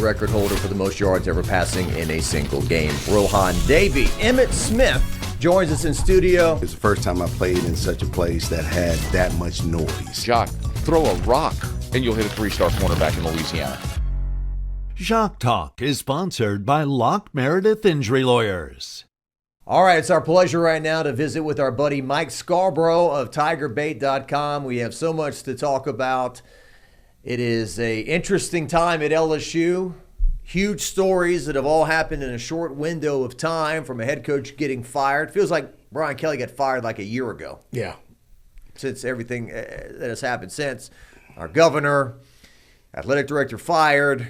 record holder for the most yards ever passing in a single game, Rohan Davey. Emmitt Smith joins us in studio. It's the first time I played in such a place that had that much noise. Jacques, throw a rock and you'll hit a 3-star cornerback in Louisiana. Jacques Talk is sponsored by Locke Meredith Injury Lawyers. All right, it's our pleasure right now to visit with our buddy Mike Scarborough of TigerBait.com. We have so much to talk about. It is an interesting time at LSU. Huge stories that have all happened in a short window of time, from a head coach getting fired. Feels like Brian Kelly got fired like a year ago. Yeah. Since everything that has happened since. Our governor, athletic director fired.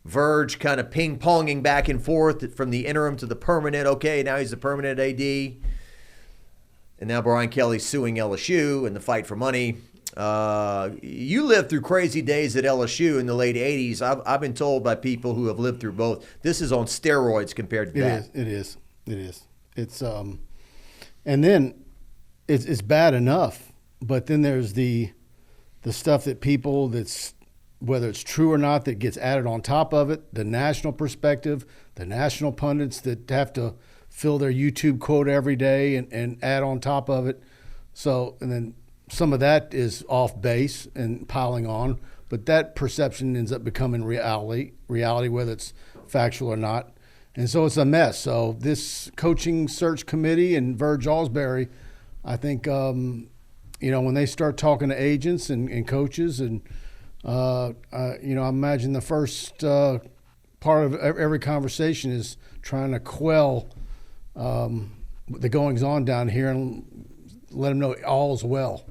Verge kind of ping-ponging back and forth from the interim to the permanent. Okay, now he's the permanent AD. And now Brian Kelly's suing LSU in the fight for money. You lived through crazy days at LSU in the late 80s. I've been told by people who have lived through both, this is on steroids compared to that. It is. It's and then it's bad enough, but then there's the stuff that people that's, whether it's true or not, that gets added on top of it, the national perspective, the national pundits that have to fill their YouTube quote every day and add on top of it. So, and then some of that is off base and piling on, but that perception ends up becoming reality, whether it's factual or not. And so it's a mess. So this coaching search committee and Verge Alsbury, I think, when they start talking to agents and coaches and, I imagine the first part of every conversation is trying to quell the goings-on down here and let them know all's well.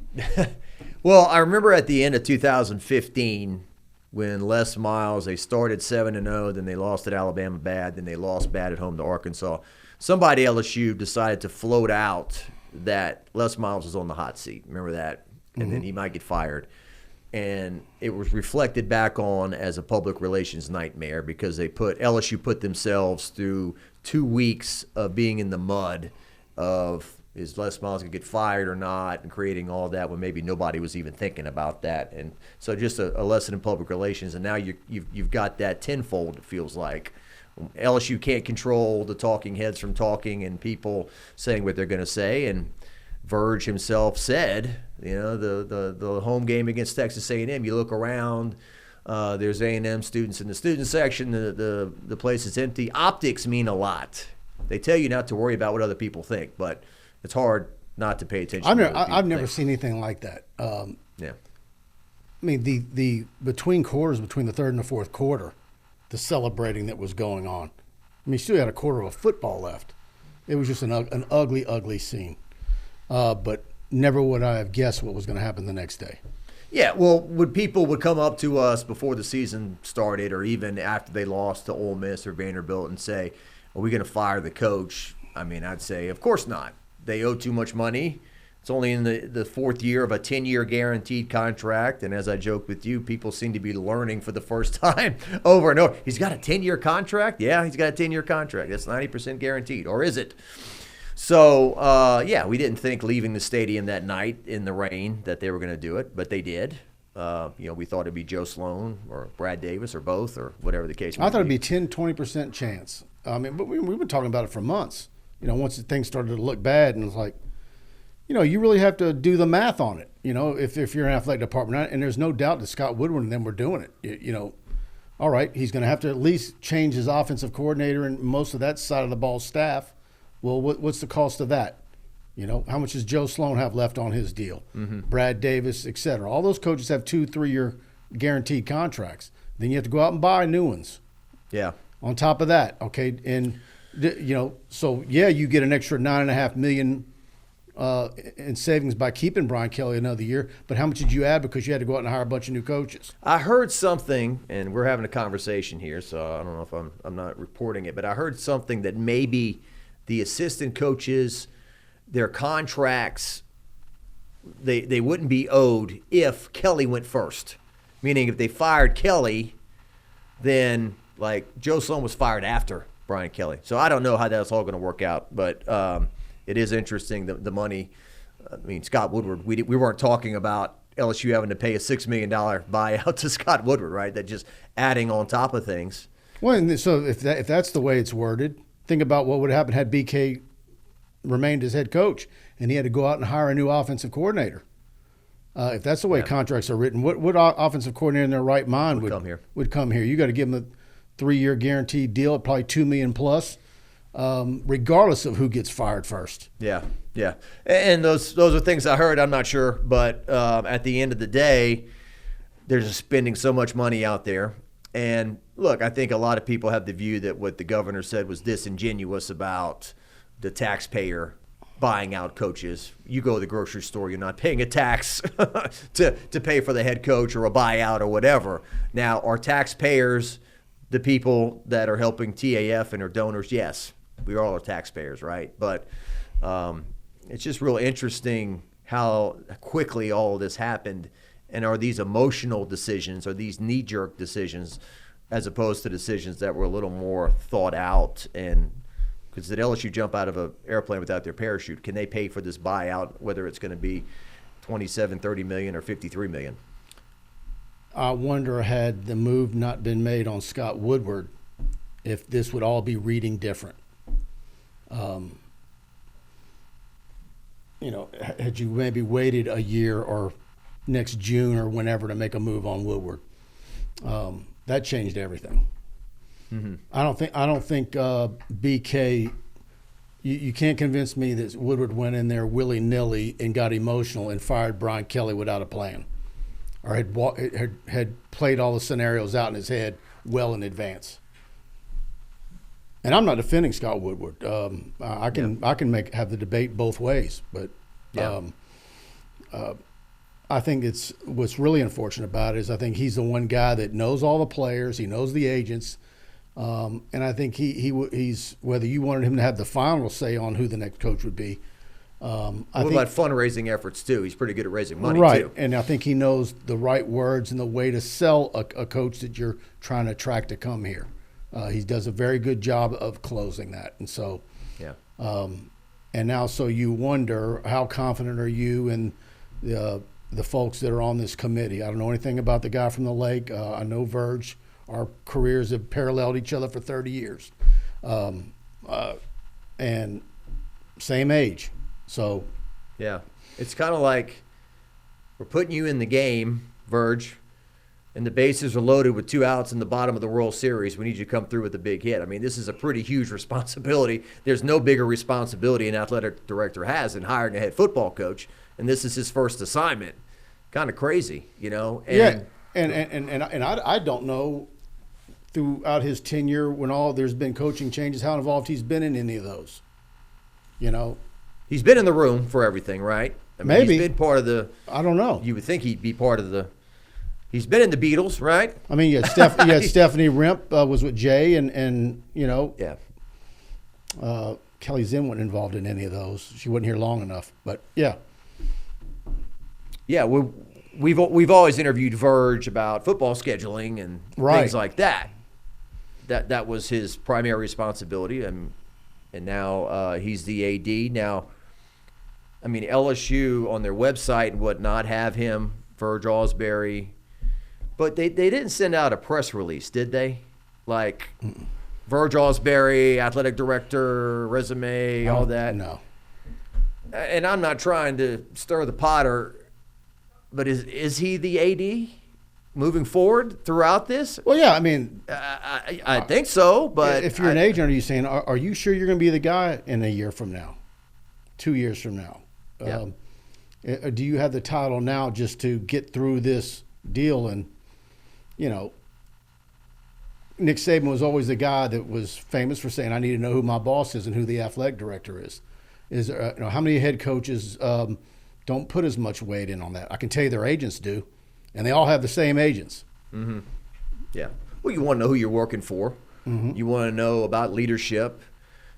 Well, I remember at the end of 2015 when Les Miles, they started 7-0, then they lost at Alabama bad, then they lost bad at home to Arkansas. Somebody at LSU decided to float out that Les Miles was on the hot seat. Remember that? And then he might get fired. And it was reflected back on as a public relations nightmare because LSU put themselves through 2 weeks of being in the mud of, is Les Miles going to get fired or not, and creating all that when maybe nobody was even thinking about that. And so just a lesson in public relations. And now you've got that tenfold, it feels like. LSU can't control the talking heads from talking and people saying what they're going to say. And Verge himself said, the home game against Texas A&M, you look around, there's A&M students in the student section, the place is empty. Optics mean a lot. They tell you not to worry about what other people think, but it's hard not to pay attention. I've never seen anything like that. Yeah. I mean, the between quarters, between the third and the fourth quarter, the celebrating that was going on. I mean, you still had a quarter of a football left. It was just an ugly, ugly scene. But never would I have guessed what was going to happen the next day. Yeah, well, people would come up to us before the season started or even after they lost to Ole Miss or Vanderbilt and say, are we going to fire the coach? I mean, I'd say, of course not. They owe too much money. It's only in the fourth year of a 10-year guaranteed contract. And as I joke with you, people seem to be learning for the first time over and over. He's got a 10-year contract? Yeah, he's got a 10-year contract. That's 90% guaranteed. Or is it? So, we didn't think leaving the stadium that night in the rain that they were going to do it, but they did. We thought it'd be Joe Sloan or Brad Davis or both or whatever the case might be. I thought it'd be 10-20% chance. I mean, but we've been talking about it for months. Once things started to look bad, and it's like, you really have to do the math on it. If you're an athletic department, and there's no doubt that Scott Woodward and them were doing it. All right, he's going to have to at least change his offensive coordinator and most of that side of the ball staff. Well, what's the cost of that? How much does Joe Sloan have left on his deal? Mm-hmm. Brad Davis, et cetera. All those coaches have 2-3 year guaranteed contracts. Then you have to go out and buy new ones. Yeah. On top of that, okay, and you get an extra $9.5 million in savings by keeping Brian Kelly another year. But how much did you add because you had to go out and hire a bunch of new coaches? I heard something, and we're having a conversation here, so I don't know if I'm not reporting it, but I heard something that maybe the assistant coaches, their contracts, they wouldn't be owed if Kelly went first. Meaning if they fired Kelly, then like Joe Sloan was fired after Brian Kelly. So I don't know how that's all going to work out, but it is interesting, the money. I mean, Scott Woodward, we weren't talking about LSU having to pay a $6 million buyout to Scott Woodward, right? That just adding on top of things. Well, and so if that's the way it's worded, think about what would happen had BK remained as head coach and he had to go out and hire a new offensive coordinator. If that's the way contracts are written, what offensive coordinator in their right mind would come here? You got to give him a 3-year guaranteed deal at probably $2 million plus, regardless of who gets fired first. Yeah, yeah. And those are things I heard. I'm not sure, but at the end of the day, they're just spending so much money out there. And look, I think a lot of people have the view that what the governor said was disingenuous about the taxpayer buying out coaches. You go to the grocery store, you're not paying a tax to pay for the head coach or a buyout or whatever. Now, are taxpayers the people that are helping TAF and are donors? Yes, we all are taxpayers, right? But it's just real interesting how quickly all of this happened. And are these emotional decisions, are these knee-jerk decisions, as opposed to decisions that were a little more thought out? And because did LSU jump out of an airplane without their parachute? Can they pay for this buyout, whether it's going to be $27, $30 million, or $53 million? I wonder, had the move not been made on Scott Woodward, if this would all be reading different. Had you maybe waited a year or next June or whenever to make a move on Woodward, that changed everything. Mm-hmm. I don't think BK. You can't convince me that Woodward went in there willy-nilly and got emotional and fired Brian Kelly without a plan, or had played all the scenarios out in his head well in advance. And I'm not defending Scott Woodward. I can have the debate both ways, but I think what's really unfortunate about it is I think he's the one guy that knows all the players, he knows the agents, and I think he's whether you wanted him to have the final say on who the next coach would be. What about fundraising efforts too? He's pretty good at raising money right, too. And I think he knows the right words and the way to sell a coach that you're trying to attract to come here. He does a very good job of closing that, and so and now so you wonder, how confident are you in the folks that are on this committee? I don't know anything about the guy from the Lake. I know Verge. Our careers have paralleled each other for 30 years, and same age. So, yeah, it's kind of like we're putting you in the game, Verge, and the bases are loaded with 2 outs in the bottom of the World Series. We need you to come through with a big hit. I mean, this is a pretty huge responsibility. There's no bigger responsibility an athletic director has than hiring a head football coach, and this is his first assignment. Kind of crazy, And, yeah, and I don't know throughout his tenure when there's been coaching changes how involved he's been in any of those. He's been in the room for everything, right? I mean, maybe he's been part of the. I don't know. You would think he'd be part of the. He's been in the Beatles, right? I mean, you had Stephanie Rimp was with Jay, and Yeah. Kelly Zinn wasn't involved in any of those. She wasn't here long enough, but yeah. Yeah, we've always interviewed Verge about football scheduling and things like that. That was his primary responsibility, and now he's the AD. Now, I mean, LSU on their website and whatnot have him, Verge Ausberry, but they didn't send out a press release, did they? Like Verge Ausberry, athletic director, resume, all that. No. And I'm not trying to stir the pot, but is he the AD moving forward throughout this? Well, yeah, I mean, I think so, but if you're an agent, are you saying, are you sure you're going to be the guy in a year from now, 2 years from now? Yeah. Do you have the title now just to get through this deal? And, Nick Saban was always the guy that was famous for saying, I need to know who my boss is and who the athletic director is. How many head coaches don't put as much weight in on that? I can tell you their agents do, and they all have the same agents. Mm-hmm. Yeah. Well, you want to know who you're working for. Mm-hmm. You want to know about leadership.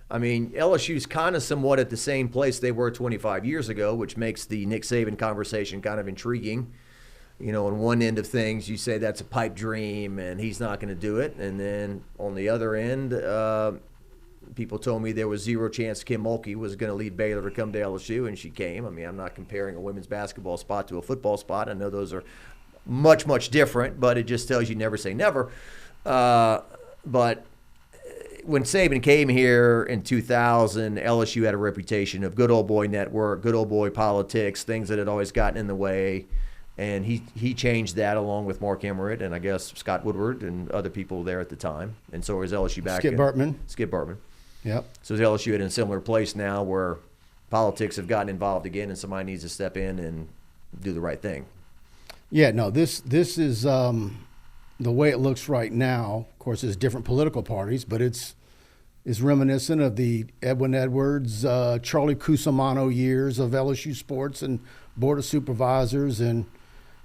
I mean, LSU's kind of somewhat at the same place they were 25 years ago, which makes the Nick Saban conversation kind of intriguing. On one end of things, you say that's a pipe dream and he's not going to do it. And then on the other end, people told me there was zero chance Kim Mulkey was going to lead Baylor to come to LSU, and she came. I mean, I'm not comparing a women's basketball spot to a football spot. I know those are much, much different, but it just tells you never say never. but when Saban came here in 2000, LSU had a reputation of good old boy network, good old boy politics, things that had always gotten in the way. And he changed that along with Mark Emmert and I guess Scott Woodward and other people there at the time. And so is LSU back Skip Bartman. Skip Bartman. Yep. So is LSU in a similar place now where politics have gotten involved again and somebody needs to step in and do the right thing. Yeah, no, this is the way it looks right now. Of course, there's different political parties, but it's reminiscent of the Edwin Edwards, Charlie Cusimano years of LSU sports and Board of Supervisors. And,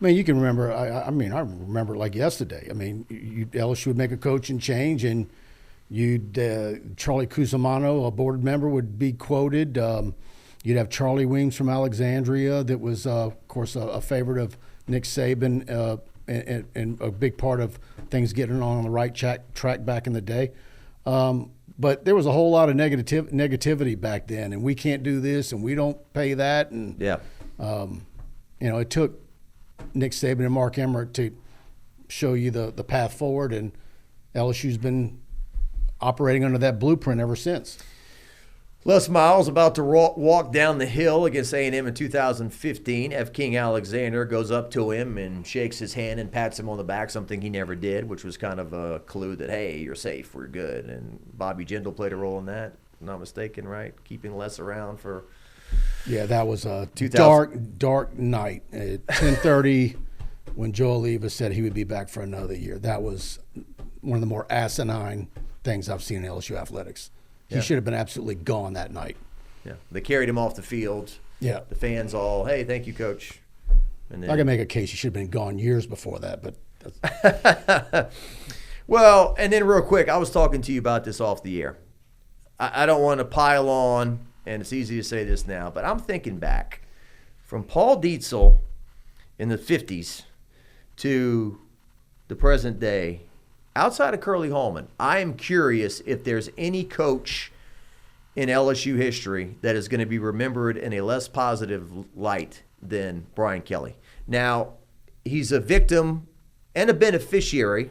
I mean, you can remember, I remember it like yesterday. I mean, LSU would make a coaching change and Charlie Cusimano, a board member, would be quoted. You'd have Charlie Weems from Alexandria that was, of course, a favorite of Nick Saban and a big part of things getting on the right track back in the day. But there was a whole lot of negativity back then, and we can't do this, and we don't pay that. And, it took Nick Saban and Mark Emmert to show you the path forward, and LSU's been operating under that blueprint ever since. Les Miles about to walk down the hill against A&M in 2015. F. King Alexander goes up to him and shakes his hand and pats him on the back, something he never did, which was kind of a clue that, hey, you're safe, we're good. And Bobby Jindal played a role in that, if I'm not mistaken, right? Keeping Les around for... Yeah, that was a dark night at 10:30 when Joel Levis said he would be back for another year. That was one of the more asinine things I've seen in LSU athletics. He should have been absolutely gone that night. Yeah, they carried him off the field. Yeah, the fans all, hey, thank you, coach. And then, I can make a case he should have been gone years before that, but. Well, and then real quick, I was talking to you about this off the air. I don't want to pile on, and it's easy to say this now, but I'm thinking back from Paul Dietzel in the 50s to the present day. Outside of Curly Hallman, I am curious if there's any coach in LSU history that is going to be remembered in a less positive light than Brian Kelly. Now, he's a victim and a beneficiary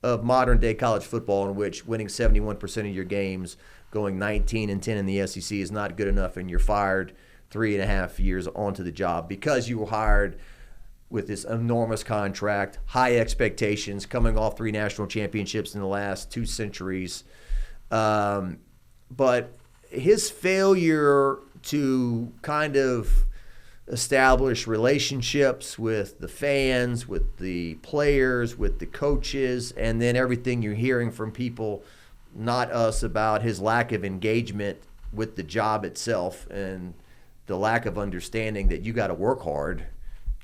of modern-day college football, in which winning 71% of your games, going 19-10 in the SEC is not good enough, and you're fired 3.5 years onto the job because you were hired with this enormous contract, high expectations, coming off 3 national championships in the last 2 centuries. But his failure to kind of establish relationships with the fans, with the players, with the coaches, and then everything you're hearing from people, not us, about his lack of engagement with the job itself and the lack of understanding that you got to work hard.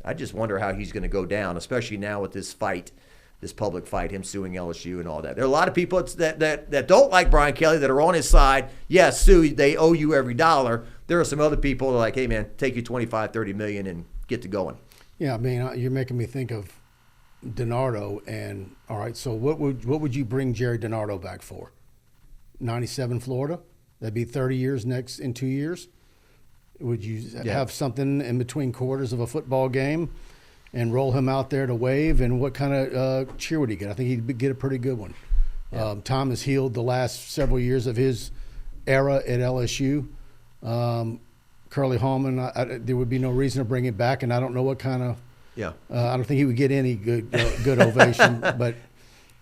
I just wonder how he's going to go down, especially now with this fight, this public fight, him suing LSU and all that. There are a lot of people that don't like Brian Kelly that are on his side. Yes, sue, they owe you every dollar. There are some other people that are like, hey, man, take your $25-30 million and get to going. Yeah, I mean, you're making me think of DiNardo. And, all right, so what would you bring Jerry DiNardo back for? 97 Florida? That'd be 30 years in 2 years? Would you have something in between quarters of a football game and roll him out there to wave? And what kind of cheer would he get? I think he'd get a pretty good one. Yeah. Tom has healed the last several years of his era at LSU. Curly Hallman, there would be no reason to bring him back, and I don't know what kind of I don't think he would get any good ovation. But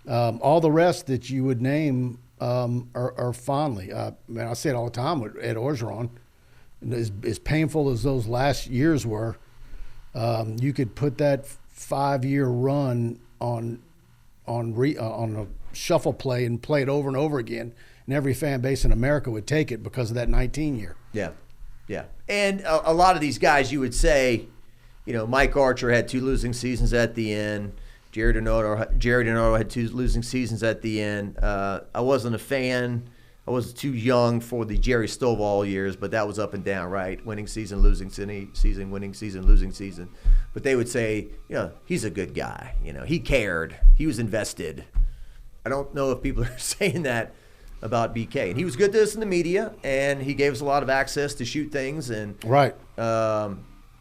all the rest that you would name are fondly. I say it all the time with Ed Orgeron. As painful as those last years were, you could put that 5-year run on a shuffle play and play it over and over again, and every fan base in America would take it because of that 19-year. Yeah. And a lot of these guys, you would say, Mike Archer had 2 losing seasons at the end. Jerry DiNardo had 2 losing seasons at the end. I wasn't a fan. I was too young for the Jerry Stovall years, but that was up and down, right? Winning season, losing season, winning season, losing season. But they would say, he's a good guy. He cared. He was invested. I don't know if people are saying that about BK. And he was good to us in the media, and he gave us a lot of access to shoot things. And right.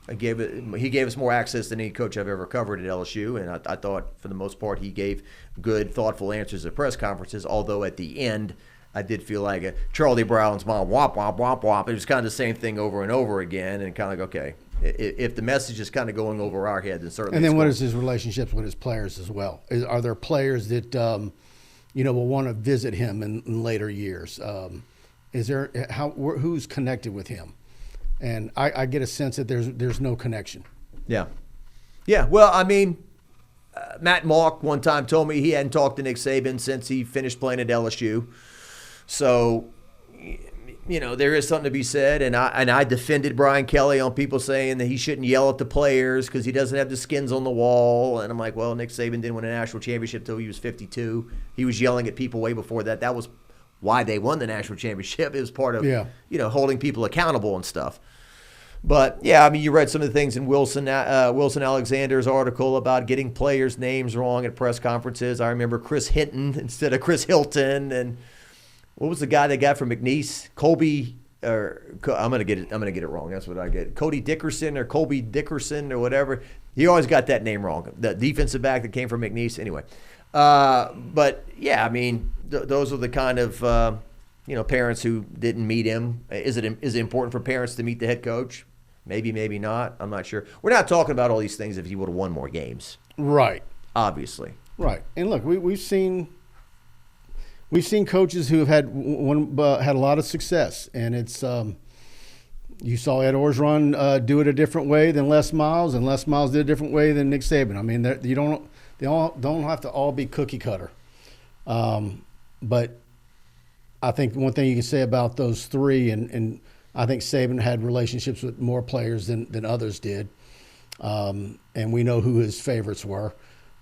He gave us more access than any coach I've ever covered at LSU, and I thought for the most part he gave good, thoughtful answers at press conferences. Although at the end, I did feel like Charlie Brown's mom, wop, wop, wop, wop. It was kind of the same thing over and over again, and kind of like, okay, if the message is kind of going over our head, then certainly. And then what is his relationships with his players as well? Are there players that will want to visit him in later years? Is there who's connected with him? And I get a sense that there's no connection. Yeah. Well, I mean, Matt Malk one time told me he hadn't talked to Nick Saban since he finished playing at LSU. So, there is something to be said. And I defended Brian Kelly on people saying that he shouldn't yell at the players because he doesn't have the skins on the wall. And I'm like, well, Nick Saban didn't win a national championship until he was 52. He was yelling at people way before that. That was why they won the national championship. It was part of, holding people accountable and stuff. But, yeah, I mean, you read some of the things in Wilson Alexander's article about getting players' names wrong at press conferences. I remember Chris Hinton instead of Chris Hilton. And what was the guy they got from McNeese? I'm gonna get it wrong. That's what I get. Cody Dickerson or Colby Dickerson or whatever. He always got that name wrong. The defensive back that came from McNeese. Anyway. But, yeah, I mean, those are the kind of, parents who didn't meet him. Is it important for parents to meet the head coach? Maybe, maybe not. I'm not sure. We're not talking about all these things if he would have won more games. Right. Obviously. Right. And look, we've seen coaches who have had a lot of success, and it's you saw Ed Orgeron do it a different way than Les Miles, and Les Miles did a different way than Nick Saban. I mean, they all don't have to all be cookie cutter. But I think one thing you can say about those three, and I think Saban had relationships with more players than others did, and we know who his favorites were.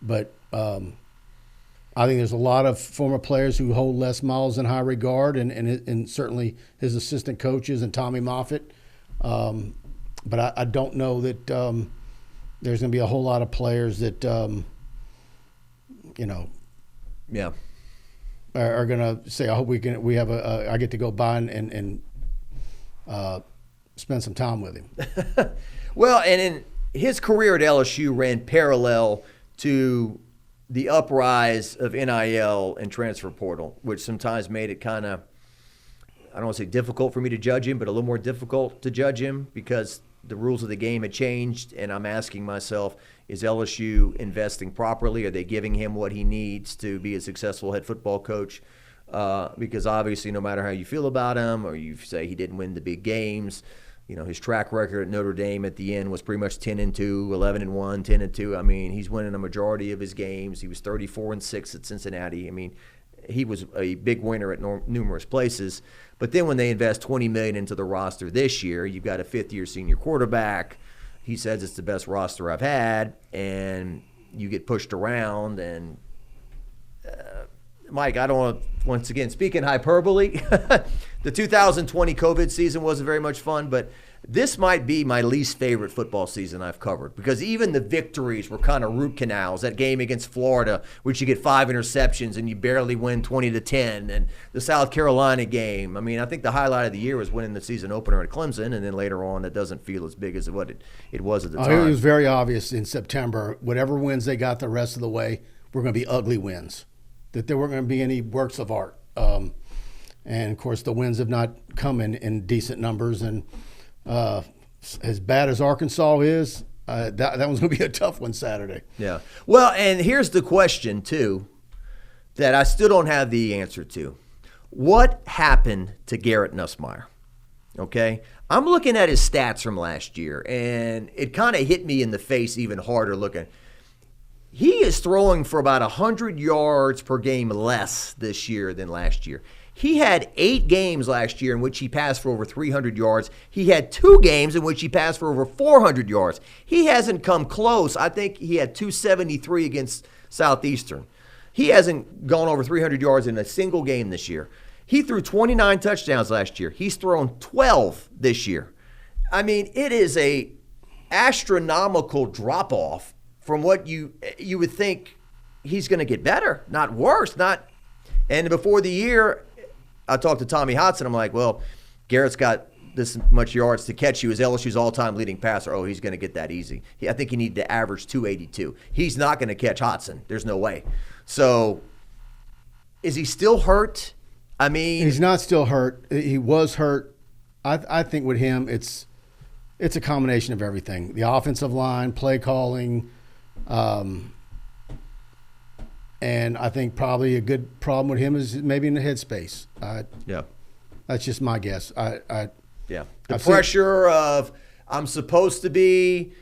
But I think there's a lot of former players who hold Les Miles in high regard, and certainly his assistant coaches and Tommy Moffitt. But I don't know that there's going to be a whole lot of players that are going to say, I hope I get to go by and spend some time with him. Well, and in his career at LSU ran parallel to the uprise of NIL and transfer portal, which sometimes made it kind of, I don't want to say difficult for me to judge him, but a little more difficult to judge him because the rules of the game had changed, and I'm asking myself, is LSU investing properly? Are they giving him what he needs to be a successful head football coach? Because obviously no matter how you feel about him or you say he didn't win the big games, his track record at Notre Dame at the end was pretty much 10-2, 11-1, 10-2. I mean, he's winning a majority of his games. He was 34-6 at Cincinnati. I mean, he was a big winner at numerous places. But then when they invest $20 million into the roster this year, you've got a fifth-year senior quarterback. He says it's the best roster I've had, and you get pushed around. And Mike, I don't want to, once again, speaking hyperbole, the 2020 COVID season wasn't very much fun, but this might be my least favorite football season I've covered because even the victories were kind of root canals. That game against Florida, which you get 5 interceptions and you barely win 20-10, and the South Carolina game. I mean, I think the highlight of the year was winning the season opener at Clemson, and then later on, it doesn't feel as big as what it was at the time. It was very obvious in September. Whatever wins they got the rest of the way were going to be ugly wins, that there weren't going to be any works of art. And, of course, the wins have not come in decent numbers, and as bad as Arkansas is, that one's going to be a tough one Saturday. Yeah. Well, and here's the question, too, that I still don't have the answer to. What happened to Garrett Nussmeier? Okay? I'm looking at his stats from last year, and it kind of hit me in the face even harder looking. He is throwing for about 100 yards per game less this year than last year. He had 8 games last year in which he passed for over 300 yards. He had 2 games in which he passed for over 400 yards. He hasn't come close. I think he had 273 against Southeastern. He hasn't gone over 300 yards in a single game this year. He threw 29 touchdowns last year. He's thrown 12 this year. I mean, it is a astronomical drop-off from what you would think he's going to get better, not worse. And before the year, I talked to Tommy Hodson. I'm like, well, Garrett's got this much yards to catch you as LSU's all-time leading passer. Oh, he's going to get that easy. I think he needed to average 282. He's not going to catch Hodson. There's no way. So is he still hurt? I mean, he's not still hurt. He was hurt. I think with him, it's a combination of everything: the offensive line, play calling, and I think probably a good problem with him is maybe in the headspace. Yeah, that's just my guess. The pressure of I'm supposed to be.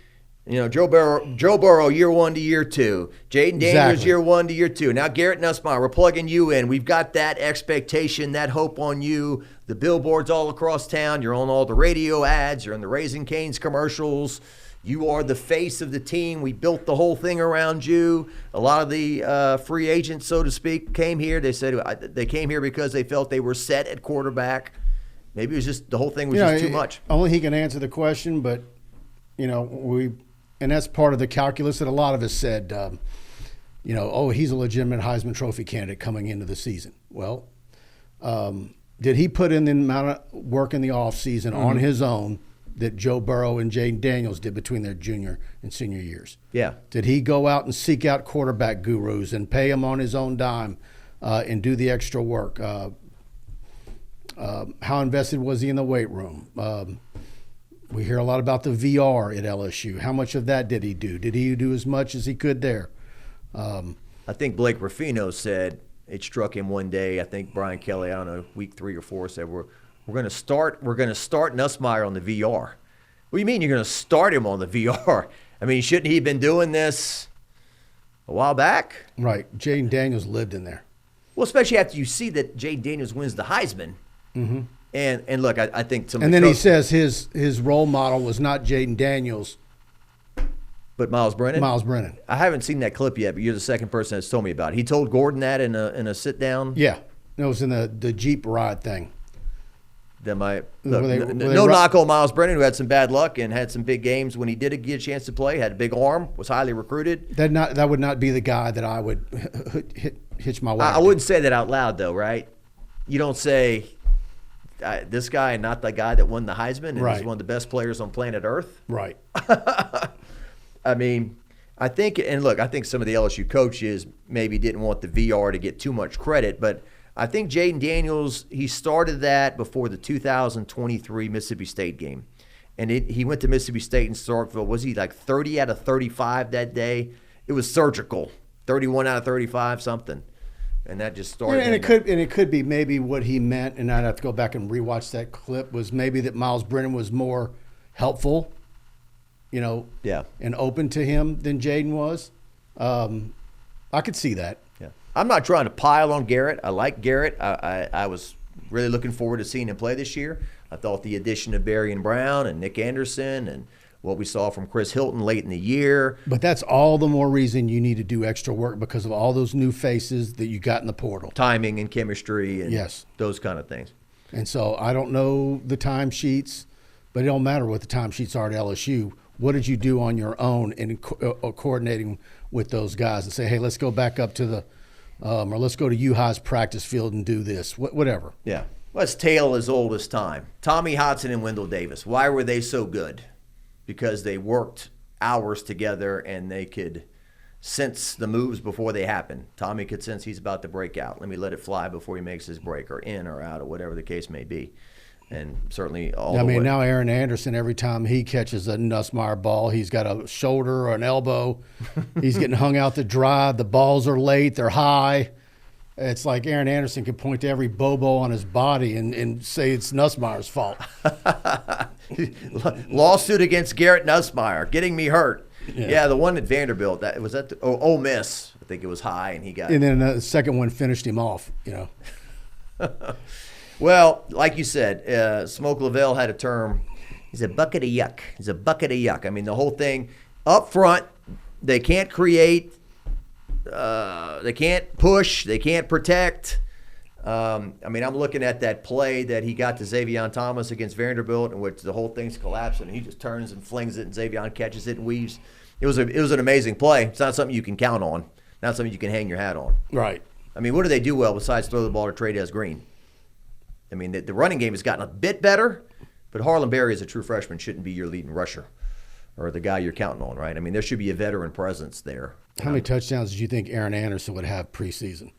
Joe Burrow year 1 to year 2. Jaden Daniels year 1 to year 2. Now Garrett Nussmeier, we're plugging you in. We've got that expectation, that hope on you. The billboards all across town. You're on all the radio ads. You're in the Raising Cane's commercials. You are the face of the team. We built the whole thing around you. A lot of the free agents, so to speak, came here. They said they came here because they felt they were set at quarterback. Maybe it was just the whole thing was just too much. Only he can answer the question, but and that's part of the calculus that a lot of us said, he's a legitimate Heisman Trophy candidate coming into the season. Well, did he put in the amount of work in the offseason on his own that Joe Burrow and Jaden Daniels did between their junior and senior years? Yeah. Did he go out and seek out quarterback gurus and pay them on his own dime and do the extra work? How invested was he in the weight room? We hear a lot about the VR at LSU. How much of that did he do? Did he do as much as he could there? I think Blake Ruffino said it struck him one day. I think Brian Kelly, I don't know, week 3 or 4, said we're going to start Nussmeier on the VR. What do you mean you're going to start him on the VR? I mean, shouldn't he have been doing this a while back? Right. Jaden Daniels lived in there. Well, especially after you see that Jaden Daniels wins the Heisman. Mm-hmm. And look, I think some. And then he says his role model was not Jaden Daniels, but Miles Brennan. Miles Brennan. I haven't seen that clip yet, but you're the second person that's told me about it. He told Gordon that in a sit down. Yeah, it was in the Jeep ride thing. No knock on Miles Brennan, who had some bad luck and had some big games when he did get a chance to play. Had a big arm, was highly recruited. That would not be the guy that I would hitch my wagon. I wouldn't say that out loud, though, right? You don't say. This guy and not the guy that won the Heisman and is one of the best players on planet Earth. Right. I mean, I think some of the LSU coaches maybe didn't want the VR to get too much credit, but I think Jaden Daniels, he started that before the 2023 Mississippi State game. And he went to Mississippi State in Starkville. Was he like 30 out of 35 that day? It was surgical. 31 out of 35, something. And that just started. Yeah, and it could be maybe what he meant, and I'd have to go back and rewatch that clip, was maybe that Miles Brennan was more helpful, and open to him than Jaden was. I could see that. Yeah. I'm not trying to pile on Garrett. I like Garrett. I was really looking forward to seeing him play this year. I thought the addition of Berrien Brown and Nick Anderson and what we saw from Chris Hilton late in the year. But that's all the more reason you need to do extra work because of all those new faces that you got in the portal. Timing and chemistry and those kind of things. And so I don't know the timesheets, but it don't matter what the timesheets are at LSU. What did you do on your own in coordinating with those guys and say, hey, let's go back up to the or let's go to U-High's practice field and do this, whatever. Yeah. Let's tale as old as time. Tommy Hodson and Wendell Davis. Why were they so good? Because they worked hours together and they could sense the moves before they happen. Tommy could sense he's about to break out. Let me let it fly before he makes his break, or in or out, or whatever the case may be. And certainly now Aaron Anderson, every time he catches a Nussmeier ball, he's got a shoulder or an elbow. He's getting hung out to dry. The balls are late. They're high. It's like Aaron Anderson could point to every bobo on his body and say it's Nussmeier's fault. Lawsuit against Garrett Nussmeier, getting me hurt. Yeah, the one at Vanderbilt, Ole Miss. I think it was high, and he got. And then the second one finished him off. Well, like you said, Smoke Lavelle had a term. He's a bucket of yuck. He's a bucket of yuck. I mean, the whole thing up front, they can't create. They can't push. They can't protect. I'm looking at that play that he got to Xavion Thomas against Vanderbilt, in which the whole thing's collapsing, and he just turns and flings it, and Xavion catches it and weaves. It was an amazing play. It's not something you can count on. Not something you can hang your hat on. Right. I mean, what do they do well besides throw the ball to Trey Green? I mean, the running game has gotten a bit better, But Harlan Berry, as a true freshman, shouldn't be your leading rusher or the guy you're counting on, right? I mean, there should be a veteran presence there. How many touchdowns did you think Aaron Anderson would have preseason?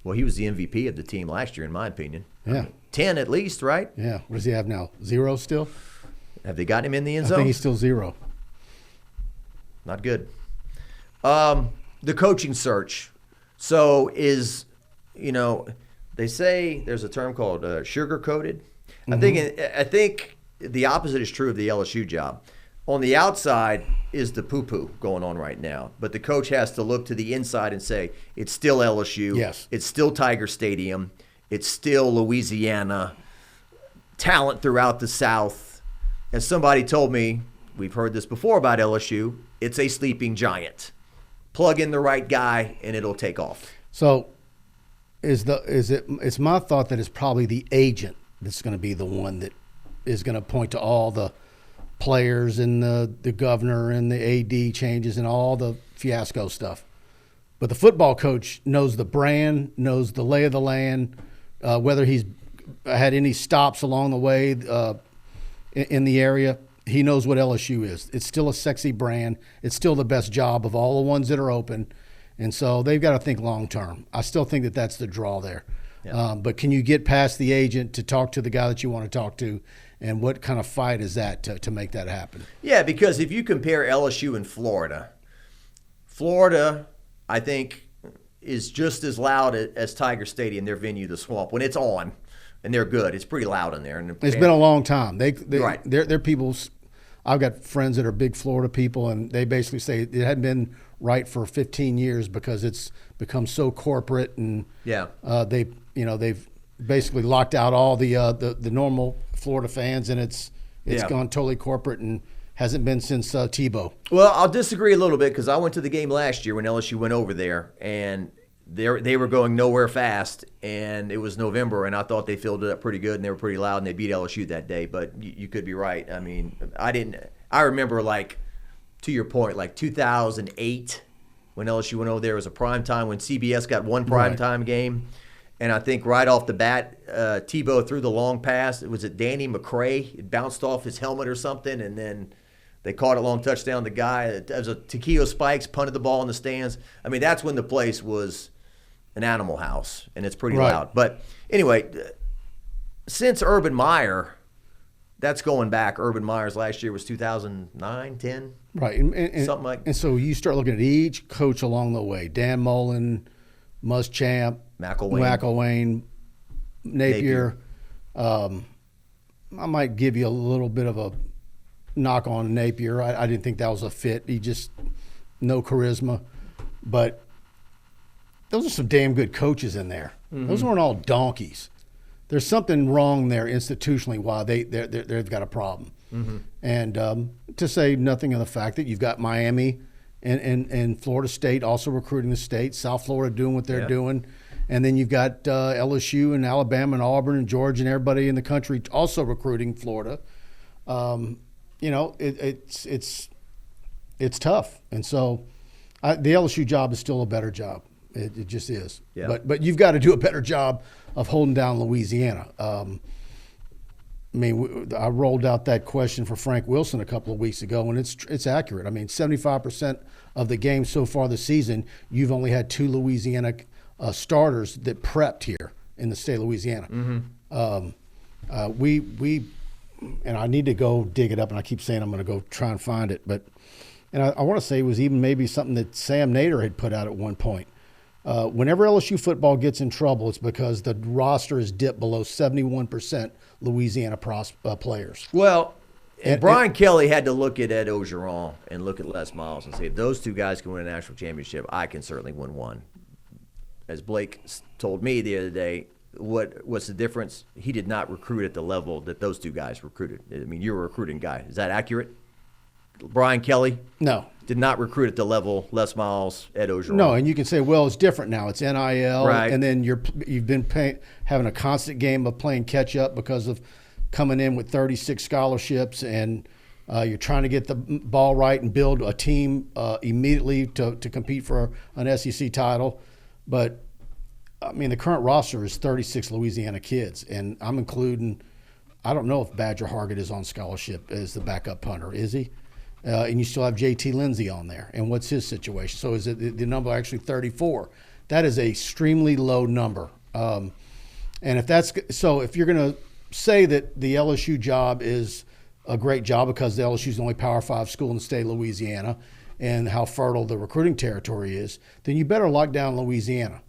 Well, he was the MVP of the team last year, in my opinion. Yeah. I mean, 10 at least, right? Yeah. What does he have now? 0 still? Have they gotten him in the end I zone? think he's still 0. Not good. The coaching search. So they say there's a term called sugar-coated. I think the opposite is true of the LSU job. On the outside is the poo-poo going on right now, but the coach has to look to the inside and say it's still LSU. Yes. It's still Tiger Stadium. It's still Louisiana. Talent throughout the South. As somebody told me, we've heard this before about LSU, it's a sleeping giant. Plug in the right guy and it'll take off. So it's my thought that it's probably the agent that's going to be the one that is going to point to all the players and the governor and the AD changes and all the fiasco stuff. But the football coach knows the brand, knows the lay of the land, whether he's had any stops along the way in the area. He knows what LSU is. It's still a sexy brand. It's still the best job of all the ones that are open. And so they've got to think long term. I still think that that's the draw there. Yeah. But can you get past the agent to talk to the guy that you want to talk to? And what kind of fight is that to make that happen? Yeah, because if you compare LSU and Florida, I think, is just as loud as Tiger Stadium, their venue, the Swamp, when it's on, and they're good. It's pretty loud in there. It's been a long time. Right. They're people's. I've got friends that are big Florida people, and they basically say it hadn't been right for 15 years because it's become so corporate, and they've basically locked out all the normal Florida fans, and it's gone totally corporate and hasn't been since Tebow. Well, I'll disagree a little bit because I went to the game last year when LSU went over there, and they were going nowhere fast, and it was November, and I thought they filled it up pretty good, and they were pretty loud, and they beat LSU that day. But you could be right. I mean, I remember, like, to your point, like 2008 when LSU went over there. It was a prime time when CBS got one prime time game. And I think right off the bat, Tebow threw the long pass. Was it Danny McCray? It bounced off his helmet or something, and then they caught a long touchdown. The guy, it was a Takeo Spikes, punted the ball in the stands. I mean, that's when the place was an animal house, and it's pretty loud. But anyway, since Urban Meyer, that's going back. Urban Meyer's last year was 2009, 10? Right. And something like that. And so you start looking at each coach along the way. Dan Mullen, Muschamp, McElwain, Napier. I might give you a little bit of a knock on Napier. I didn't think that was a fit. He just no charisma. But those are some damn good coaches in there. Mm-hmm. Those weren't all donkeys. There's something wrong there institutionally why they've got a problem. Mm-hmm. And to say nothing of the fact that you've got Miami and Florida State also recruiting the state, South Florida doing what they're doing. And then you've got LSU and Alabama and Auburn and Georgia and everybody in the country also recruiting Florida. It's tough. And so the LSU job is still a better job. It just is. Yeah. But you've got to do a better job of holding down Louisiana. I rolled out that question for Frank Wilson a couple of weeks ago, and it's accurate. I mean, 75% of the games so far this season, you've only had 2 Louisiana starters that prepped here in the state of Louisiana. Mm-hmm. We and I need to go dig it up, and I keep saying I'm going to go try and find it, but I want to say it was even maybe something that Sam Nader had put out at one point. Whenever LSU football gets in trouble, it's because the roster is dipped below 71% Louisiana players. Well, and Brian Kelly had to look at Ed Ogeron and look at Les Miles and say, if those two guys can win a national championship, I can certainly win one. As Blake told me the other day, what's the difference? He did not recruit at the level that those two guys recruited. I mean, you're a recruiting guy. Is that accurate? Brian Kelly? No. Did not recruit at the level Les Miles, Ed Ogeron. No, and you can say, well, it's different now. It's NIL, right. And then you've been having a constant game of playing catch up because of coming in with 36 scholarships, and you're trying to get the ball right and build a team immediately to compete for an SEC title. But I mean, the current roster is 36 Louisiana kids, and I'm including I don't know if Badger Hargett is on scholarship as the backup punter. Is he? And you still have JT Lindsay on there. And what's his situation? So is it the number actually 34? That is a extremely low number. And if you're going to say that the LSU job is a great job because the LSU is the only Power 5 school in the state of Louisiana and how fertile the recruiting territory is, then you better lock down Louisiana.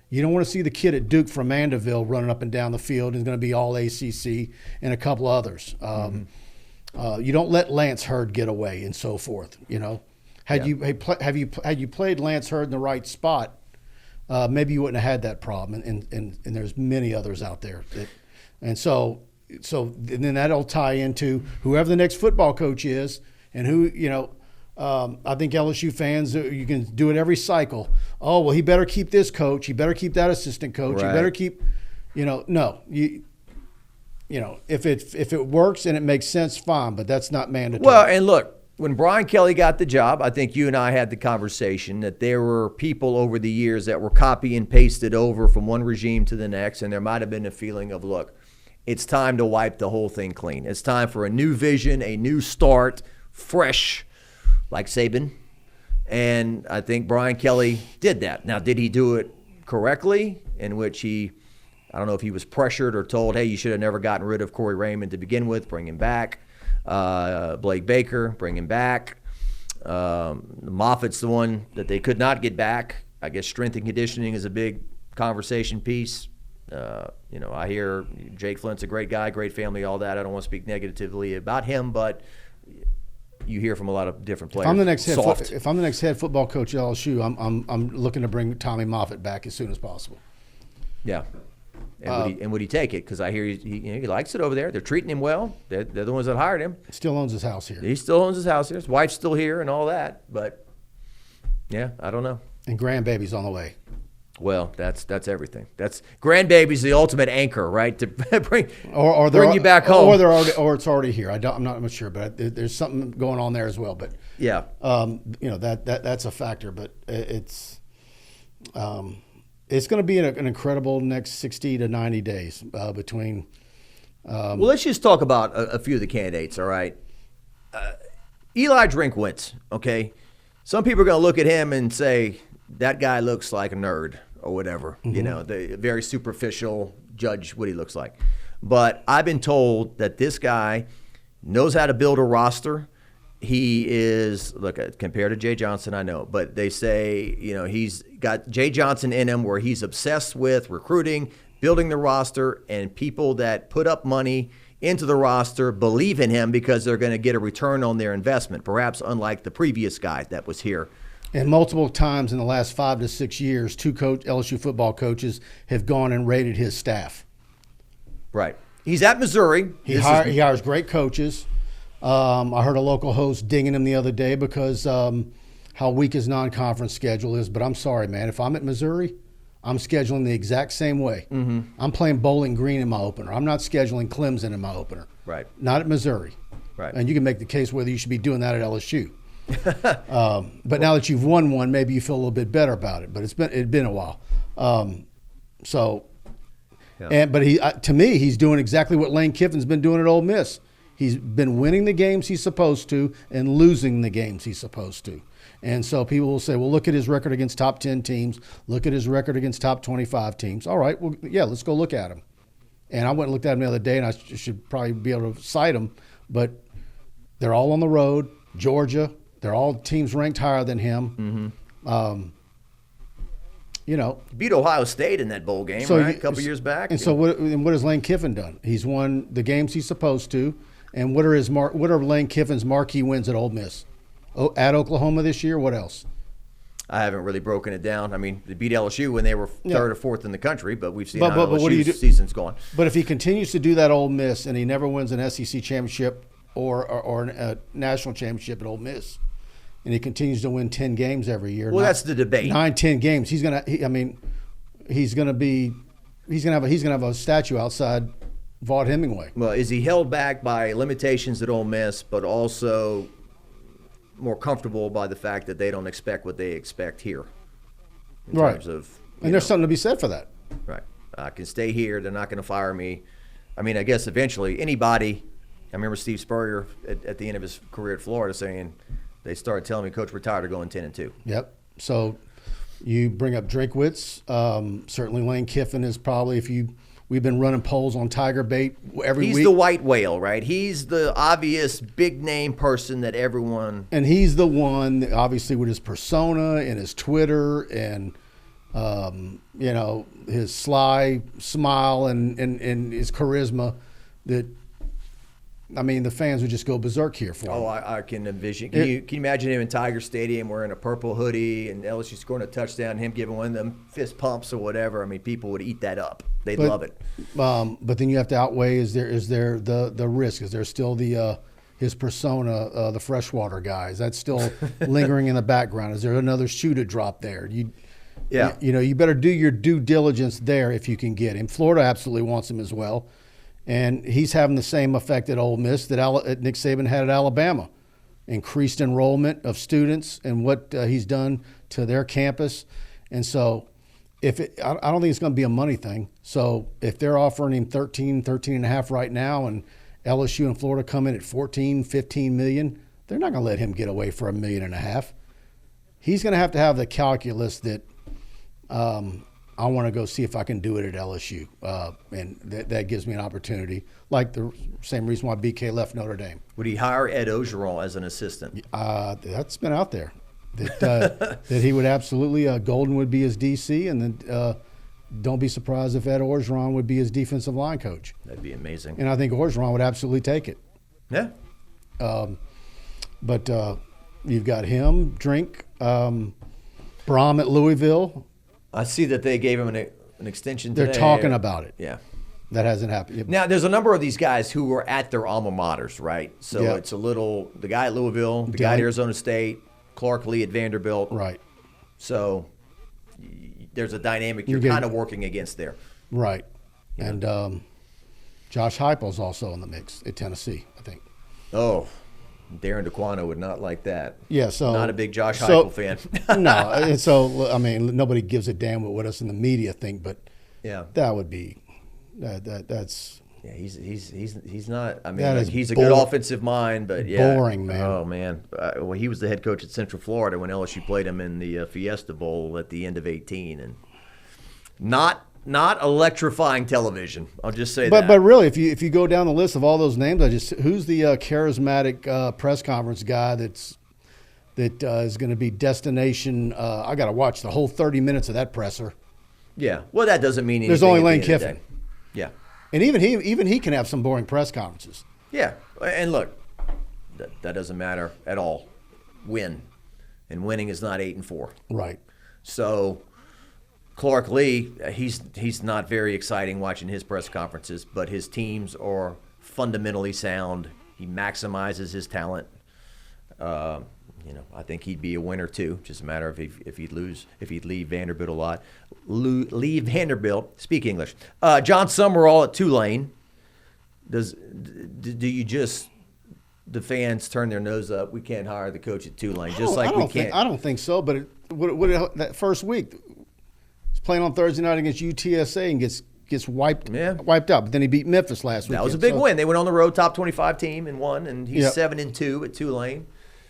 You don't want to see the kid at Duke from Mandeville running up and down the field. He's going to be all ACC and a couple others. You don't let Lance Hurd get away and so forth. Had you played Lance Hurd in the right spot, maybe you wouldn't have had that problem. And there's many others out there. And then that'll tie into whoever the next football coach is, and who I think LSU fans, you can do it every cycle. Oh, well, he better keep this coach. He better keep that assistant coach. Right. He better keep, no. If it works and it makes sense, fine, but that's not mandatory. Well, and look, when Brian Kelly got the job, I think you and I had the conversation that there were people over the years that were copy and pasted over from one regime to the next, and there might have been a feeling of, look, it's time to wipe the whole thing clean. It's time for a new vision, a new start, fresh, like Saban. And I think Brian Kelly did that. Now, did he do it correctly? In which I don't know if he was pressured or told, hey, you should have never gotten rid of Corey Raymond to begin with, bring him back. Blake Baker, bring him back. Moffitt's the one that they could not get back. I guess strength and conditioning is a big conversation piece. I hear Jake Flint's a great guy, great family, all that. I don't want to speak negatively about him, but you hear from a lot of different players. If I'm the next head football coach at LSU, I'm looking to bring Tommy Moffitt back as soon as possible. Yeah. And would he take it? Because I hear he likes it over there. They're treating him well. They're the ones that hired him. He still owns his house here. He still owns his house here. His wife's still here and all that. But, yeah, I don't know. And grandbaby's on the way. Well, that's everything. That's grandbaby's the ultimate anchor, right? To bring you back home, or it's already here. I'm not sure, but there's something going on there as well. But yeah, that's a factor. But it's going to be an incredible next 60 to 90 days between. Well, let's just talk about a few of the candidates. All right, Eli Drinkwitz. Okay, some people are going to look at him and say, that guy looks like a nerd or whatever, the very superficial judge what he looks like. But I've been told that this guy knows how to build a roster. He is, look, compared to Jay Johnson, I know, but they say, he's got Jay Johnson in him where he's obsessed with recruiting, building the roster, and people that put up money into the roster believe in him because they're going to get a return on their investment, perhaps unlike the previous guy that was here. And multiple times in the last 5 to 6 years, two LSU football coaches have gone and rated his staff. Right. He's at Missouri. He hires great coaches. I heard a local host dinging him the other day because how weak his non-conference schedule is. But I'm sorry, man. If I'm at Missouri, I'm scheduling the exact same way. Mm-hmm. I'm playing Bowling Green in my opener. I'm not scheduling Clemson in my opener. Right. Not at Missouri. Right. And you can make the case whether you should be doing that at LSU. But now that you've won one, maybe you feel a little bit better about it. But it's been a while. To me, he's doing exactly what Lane Kiffin's been doing at Ole Miss. He's been winning the games he's supposed to and losing the games he's supposed to. And so people will say, well, look at his record against top 10 teams. Look at his record against top 25 teams. All right, well, yeah, let's go look at him. And I went and looked at him the other day, and I should probably be able to cite him. But they're all on the road. Georgia. They're all teams ranked higher than him. Mm-hmm. Beat Ohio State in that bowl game, right? A couple years back. And so what has Lane Kiffin done? He's won the games he's supposed to. And what are Lane Kiffin's marquee wins at Ole Miss? At Oklahoma this year? What else? I haven't really broken it down. I mean, they beat LSU when they were third or fourth in the country, but we've seen how LSU's season's gone. But if he continues to do that Ole Miss and he never wins an SEC championship or a national championship at Ole Miss, and he continues to win 10 games every year. Well, that's the debate. 9-10 games. He's gonna have a statue outside Vaught Hemingway. Well, is he held back by limitations at Ole Miss, but also more comfortable by the fact that they don't expect what they expect here? In terms of, and there's something to be said for that. Right. I can stay here. They're not going to fire me. I mean, I guess eventually anybody. I remember Steve Spurrier at the end of his career at Florida saying they started telling me, "Coach, we're tired of going 10-2." Yep. So you bring up Drinkwitz. Certainly Lane Kiffin is probably, we've been running polls on Tiger Bait every week. He's the white whale, right? He's the obvious big name person that everyone. And he's the one, obviously, with his persona and his Twitter and, his sly smile and his charisma that, I mean, the fans would just go berserk here for him. Oh, I can envision. Can you imagine him in Tiger Stadium wearing a purple hoodie and LSU scoring a touchdown and him giving one of them fist pumps or whatever? I mean, people would eat that up. They'd love it. But then you have to outweigh, is there the risk? Is there still the his persona, the freshwater guy? Is that still lingering in the background? Is there another shoe to drop there? You better do your due diligence there if you can get him. Florida absolutely wants him as well. And he's having the same effect at Ole Miss that Nick Saban had at Alabama. Increased enrollment of students and what he's done to their campus. And so I don't think it's going to be a money thing. So if they're offering him 13 and a half right now and LSU and Florida come in at 14, 15 million, they're not going to let him get away for $1.5 million. He's going to have the calculus that I want to go see if I can do it at LSU, and that gives me an opportunity, like the same reason why BK left Notre Dame. Would he hire Ed Ogeron as an assistant? That's been out there, that he would absolutely, Golden would be his DC, and then don't be surprised if Ed Ogeron would be his defensive line coach. That'd be amazing. And I think Ogeron would absolutely take it. Yeah. But you've got him, Drink, Brom at Louisville. I see that they gave him an extension today. They're talking about it. Yeah. That hasn't happened. Now, there's a number of these guys who are at their alma maters, right? So Yeah. it's the guy at Louisville, the guy at Arizona State, Clark Lee at Vanderbilt. Right. So there's a dynamic you're kind of working against there. Right. Yeah. And Josh Heupel's also in the mix at Tennessee, I think. Oh, Darren DeQuano would not like that. Yeah, so not a big Josh Heupel fan. No, and so I mean, nobody gives a damn what us in the media think, but yeah, that would be that's. Yeah, he's not. I mean, That he's a boring. good offensive mind, but yeah, Boring, man. Oh man, well, he was the head coach at Central Florida when LSU played him in the Fiesta Bowl at the end of 2018, and not electrifying television. I'll just say that. But really, if you go down the list of all those names, who's the charismatic press conference guy that is going to be destination? I got to watch the whole 30 minutes of that presser. Yeah, well, that doesn't mean anything. There's only at the Lane end of the Kiffin. day. Yeah, and even he can have some boring press conferences. yeah, and look, that doesn't matter at all. Win, and winning is not 8-4. Right. So Clark Lee, he's not very exciting watching his press conferences, but his teams are fundamentally sound. He maximizes his talent. I think he'd be a winner too. Just a matter of if he'd leave Vanderbilt a lot. Leave Vanderbilt. Speak English. John Summerall at Tulane. Do you just the fans turn their nose up? We can't hire the coach at Tulane, just like we can't. I don't think so. But that first week, he's playing on Thursday night against UTSA and gets wiped out. But then he beat Memphis last week. That was a big win. They went on the road, top 25 team, and won. And he's 7-2 at Tulane.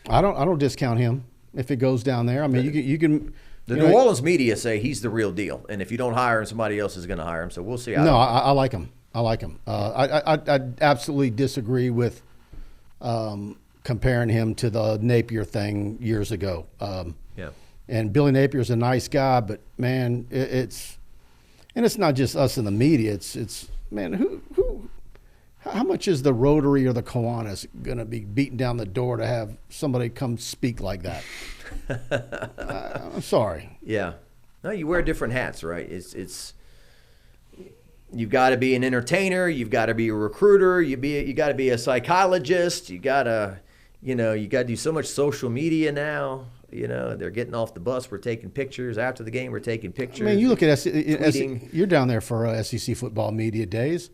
I don't discount him if it goes down there. I mean, you can. The New Orleans media say he's the real deal, and if you don't hire him, somebody else is going to hire him. So we'll see. I like him. I like him. I absolutely disagree with comparing him to the Napier thing years ago. Yeah. And Billy Napier's a nice guy, but man, it's not just us in the media. It's man, how much is the Rotary or the Kiwanis going to be beating down the door to have somebody come speak like that? I'm sorry. Yeah. No, you wear different hats, right? It's you've got to be an entertainer, you've got to be a recruiter, you got to be a psychologist, you got to do so much social media now. They're getting off the bus, we're taking pictures. After the game, we're taking pictures. I mean, you look at tweeting. you're down there for SEC football media days.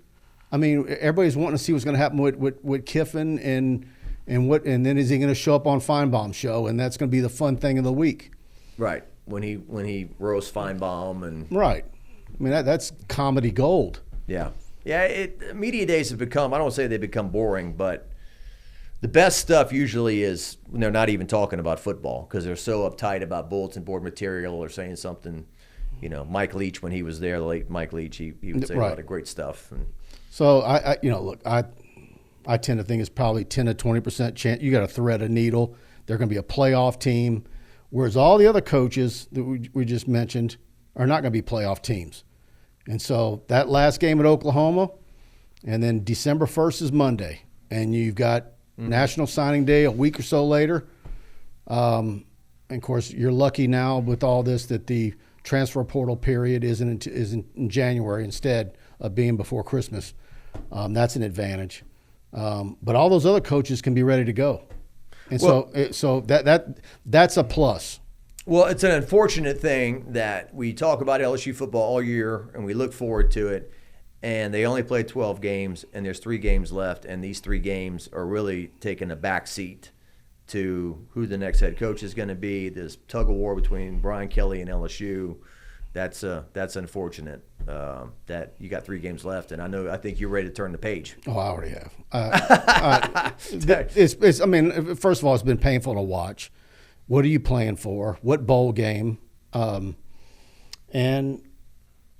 I mean, everybody's wanting to see what's going to happen with Kiffin and then is he going to show up on Feinbaum's show, and that's going to be the fun thing of the week. Right. When he roasts Feinbaum and right. I mean that's comedy gold. Yeah. Yeah, media days have become, I don't say they become boring, but the best stuff usually is when they're not even talking about football because they're so uptight about bulletin board material or saying something. Mike Leach, when he was there, the late Mike Leach, he would say a lot of great stuff. So I tend to think it's probably 10 to 20% chance. You got to thread a needle. They're going to be a playoff team, whereas all the other coaches that we just mentioned are not going to be playoff teams. And so that last game at Oklahoma, and then December 1st is Monday, and you've got National Signing Day a week or so later. And of course, you're lucky now with all this that the transfer portal period is in January instead of being before Christmas. That's an advantage. But all those other coaches can be ready to go, and so that's a plus. Well, it's an unfortunate thing that we talk about LSU football all year and we look forward to it, and they only play 12 games, and there's 3 games left, and these 3 games are really taking a back seat to who the next head coach is going to be. This tug of war between Brian Kelly and LSU, that's unfortunate that you got 3 games left, and I think you're ready to turn the page. Oh, I already have. First of all, it's been painful to watch. What are you playing for? What bowl game? And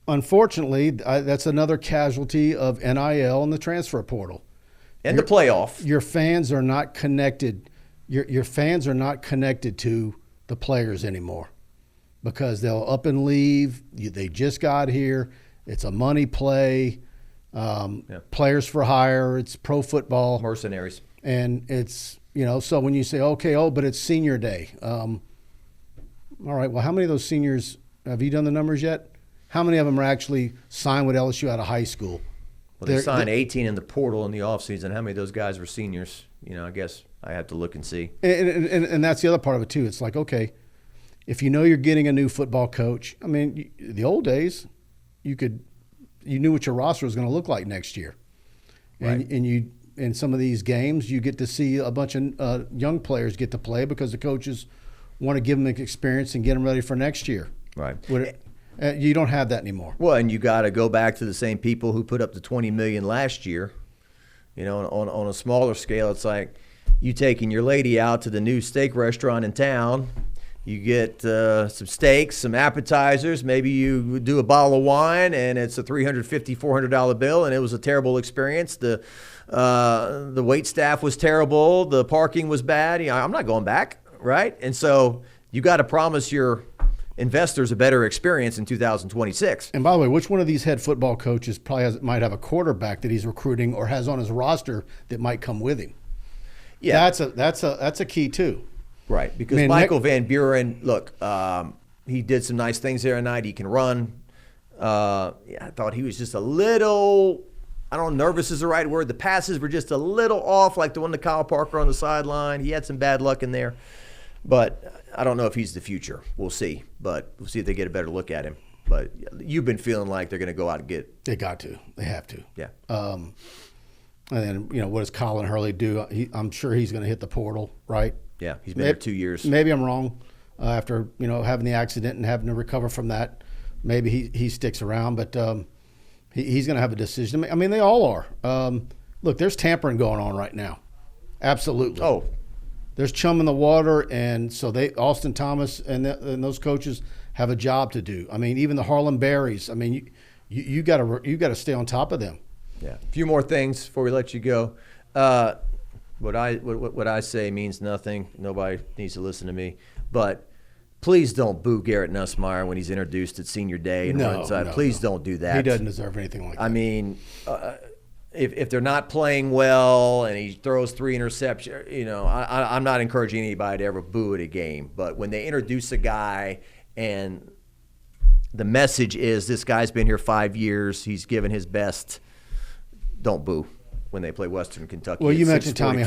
unfortunately, that's another casualty of NIL and the transfer portal. And the playoff. Your fans are not connected. Your fans are not connected to the players anymore because they'll up and leave. They just got here. It's a money play. Players for hire. It's pro football. Mercenaries. And it's, so when you say, but it's senior day. All right, well, how many of those seniors, have you done the numbers yet? How many of them are actually signed with LSU out of high school? Well, they signed 18 in the portal in the offseason. How many of those guys were seniors? I guess I have to look and see. And that's the other part of it, too. It's like, okay, if you're getting a new football coach, the old days, you knew what your roster was going to look like next year. Right. And in some of these games, you get to see a bunch of young players get to play because the coaches want to give them experience and get them ready for next year. Right. You don't have that anymore. Well, and you got to go back to the same people who put up the $20 million last year. On a smaller scale, it's like you taking your lady out to the new steak restaurant in town. You get some steaks, some appetizers. Maybe you do a bottle of wine, and it's a $350, $400 bill, and it was a terrible experience. The wait staff was terrible. The parking was bad. I'm not going back, right? And so you got to promise your investors a better experience in 2026. And by the way, which one of these head football coaches might have a quarterback that he's recruiting or has on his roster that might come with him? Yeah, that's a key too. Right, because Michael Van Buren, look, he did some nice things there tonight. He can run. I thought he was just a little, nervous is the right word. The passes were just a little off, like the one to Kyle Parker on the sideline. He had some bad luck in there. But I don't know if he's the future. We'll see. But we'll see if they get a better look at him. But you've been feeling like they're going to go out and get. They got to. They have to. Yeah. And then, what does Colin Hurley do? I'm sure he's going to hit the portal, right? Yeah, he's been there 2 years. Maybe I'm wrong. After, having the accident and having to recover from that, maybe he sticks around. But he's going to have a decision. They all are. Look, there's tampering going on right now. Absolutely. Oh, there's chum in the water, and so Austin Thomas and those coaches have a job to do. Even the Harlem Berries. You got to stay on top of them. Yeah. A few more things before we let you go. What I say means nothing. Nobody needs to listen to me. But please don't boo Garrett Nussmeier when he's introduced at senior day and runs out. Please don't do that. He doesn't deserve anything like that. If they're not playing well and he throws 3 interceptions, I'm not encouraging anybody to ever boo at a game. But when they introduce a guy and the message is this guy's been here 5 years, he's given his best, don't boo when they play Western Kentucky. Well, you mentioned Tommy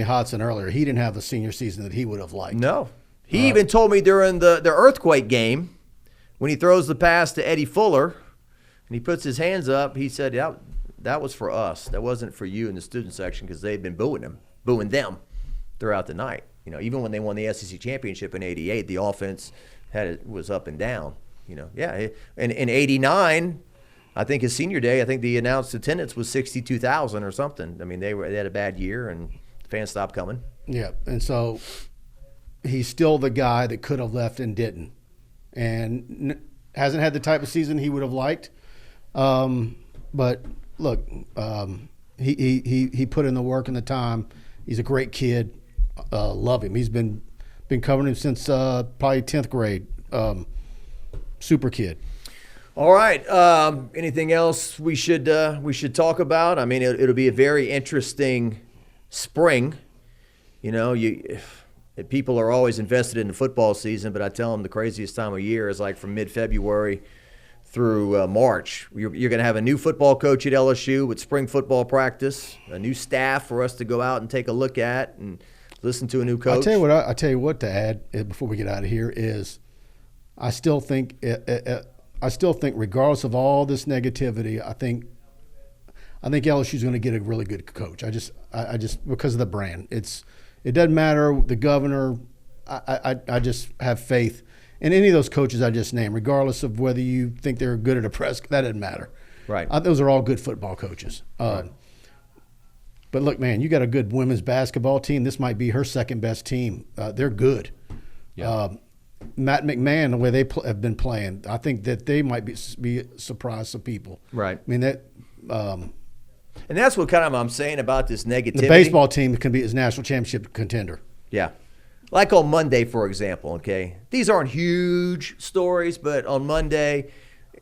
Hodson earlier. He didn't have the senior season that he would have liked. No. He even told me during the earthquake game when he throws the pass to Eddie Fuller and he puts his hands up, he said, yeah, that was for us. That wasn't for you in the student section because they'd been booing them throughout the night. Even when they won the SEC championship in '88, the offense was up and down. And in '89, I think his senior day, I think the announced attendance was 62,000 or something. I mean, they had a bad year, and fans stopped coming. Yeah, and so he's still the guy that could have left and didn't, and hasn't had the type of season he would have liked. But look, he put in the work and the time. He's a great kid. Love him. He's been covering him since probably 10th grade. Super kid. All right. Anything else we should talk about? I mean, it'll be a very interesting spring. You know, people are always invested in the football season, but I tell them the craziest time of year is like from mid-February through March. You're going to have a new football coach at LSU with spring football practice, a new staff for us to go out and take a look at and listen to a new coach. I tell you what to add before we get out of here is I still think regardless of all this negativity, I think LSU is going to get a really good coach. I just because of the brand. It doesn't matter the governor. I just have faith in any of those coaches I just named, regardless of whether you think they're good at a press. That doesn't matter. Right. Those are all good football coaches. Right. But look, man, you got a good women's basketball team. This might be her second best team. They're good. Yeah. Matt McMahon, the way they have been playing, I think that they might be a surprise to people. Right. I mean that. And that's what kind of I'm saying about this negativity. The baseball team can be his national championship contender. Yeah. Like on Monday, for example, okay? These aren't huge stories, but on Monday,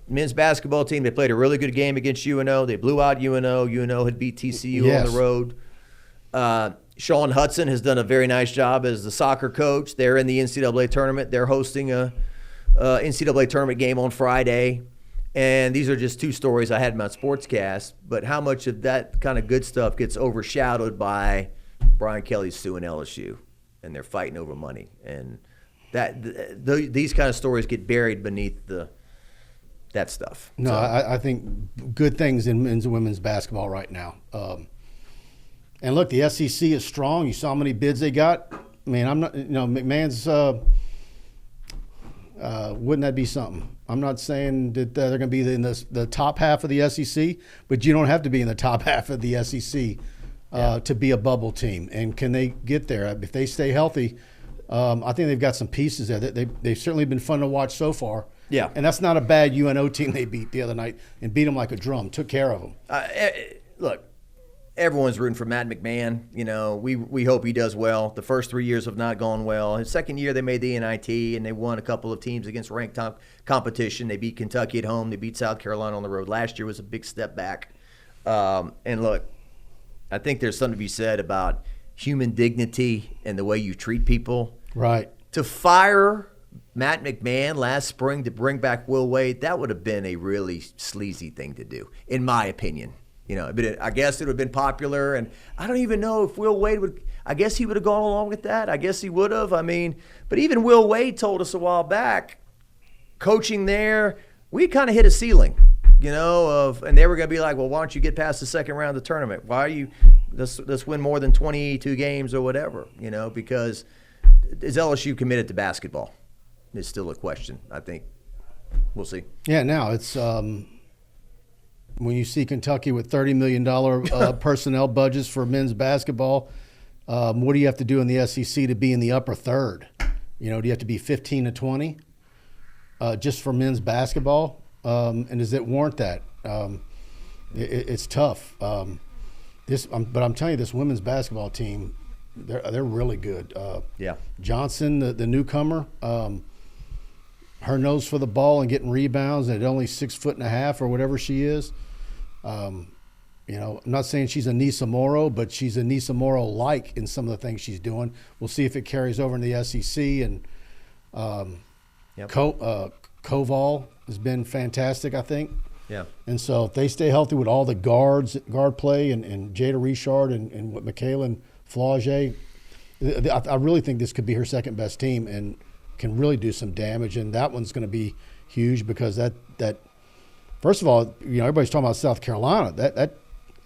men's basketball team, they played a really good game against UNO. They blew out UNO. UNO had beat TCU on the road. Sean Hudson has done a very nice job as the soccer coach. They're in the NCAA tournament. They're hosting a NCAA tournament game on Friday. And these are just two stories I had in my sportscast, but how much of that kind of good stuff gets overshadowed by Brian Kelly's suing LSU, and they're fighting over money, and these kind of stories get buried beneath that stuff. No, I think good things in men's and women's basketball right now. And look, the SEC is strong. You saw how many bids they got. I mean, I'm not, McMahon's. Wouldn't that be something? I'm not saying that they're going to be in the top half of the SEC, but you don't have to be in the top half of the SEC to be a bubble team. And can they get there? If they stay healthy, I think they've got some pieces there. They've certainly been fun to watch so far. Yeah. And that's not a bad UNO team they beat the other night and beat them like a drum, took care of them. Look, everyone's rooting for Matt McMahon. You know, we hope he does well. The first 3 years have not gone well. His second year, they made the NIT, and they won a couple of teams against ranked competition. They beat Kentucky at home. They beat South Carolina on the road. Last year was a big step back. And look, I think there's something to be said about human dignity and the way you treat people. Right. To fire Matt McMahon last spring to bring back Will Wade, that would have been a really sleazy thing to do, in my opinion. You know, but I guess it would have been popular, and I don't even know if Will Wade would – I guess he would have gone along with that. I guess he would have. I mean, but even Will Wade told us a while back, coaching there, we kind of hit a ceiling, and they were going to be like, well, why don't you get past the second round of the tournament? Why are you – let's win more than 22 games or whatever, because is LSU committed to basketball? It's still a question, I think. We'll see. Yeah, now it's when you see Kentucky with $30 million personnel budgets for men's basketball, what do you have to do in the SEC to be in the upper third? Do you have to be 15 to 20 just for men's basketball? And does it warrant that? It's tough. But I'm telling you, this women's basketball team, they're really good. Yeah. Johnson, the newcomer, her nose for the ball and getting rebounds, and at only 6'1" or whatever she is. I'm not saying she's a Nisa Morrow, but she's a Nisa Morrow-like in some of the things she's doing. We'll see if it carries over in the SEC. And Koval has been fantastic, I think. Yeah. And so if they stay healthy with all the guard play and Jada Richard and what Michaela and Flaugier, I really think this could be her second best team and can really do some damage. And that one's going to be huge because that first of all, everybody's talking about South Carolina. That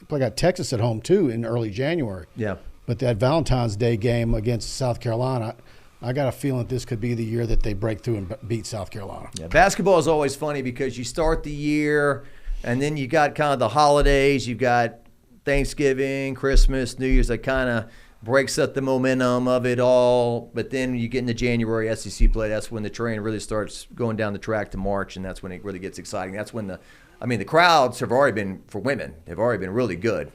they got Texas at home too in early January. Yeah. But that Valentine's Day game against South Carolina, I got a feeling that this could be the year that they break through and beat South Carolina. Yeah, basketball is always funny because you start the year, And then you got kind of the holidays. You've got Thanksgiving, Christmas, New Year's. That kind of breaks up the momentum of it all. But then you get into January SEC play. That's when the train really starts going down the track to March, and that's when it really gets exciting. That's when the crowds have already been, for women, they've already been really good.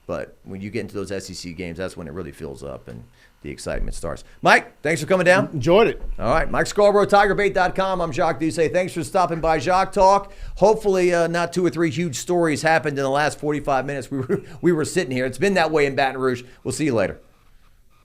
But when you get into those SEC games, that's when it really fills up and the excitement starts. Mike, thanks for coming down. Enjoyed it. All right, Mike Scarborough, TigerBait.com. I'm Jacques Doucet. Thanks for stopping by Jacques Talk. Hopefully not 2 or 3 huge stories happened in the last 45 minutes we were sitting here. It's been that way in Baton Rouge. We'll see you later.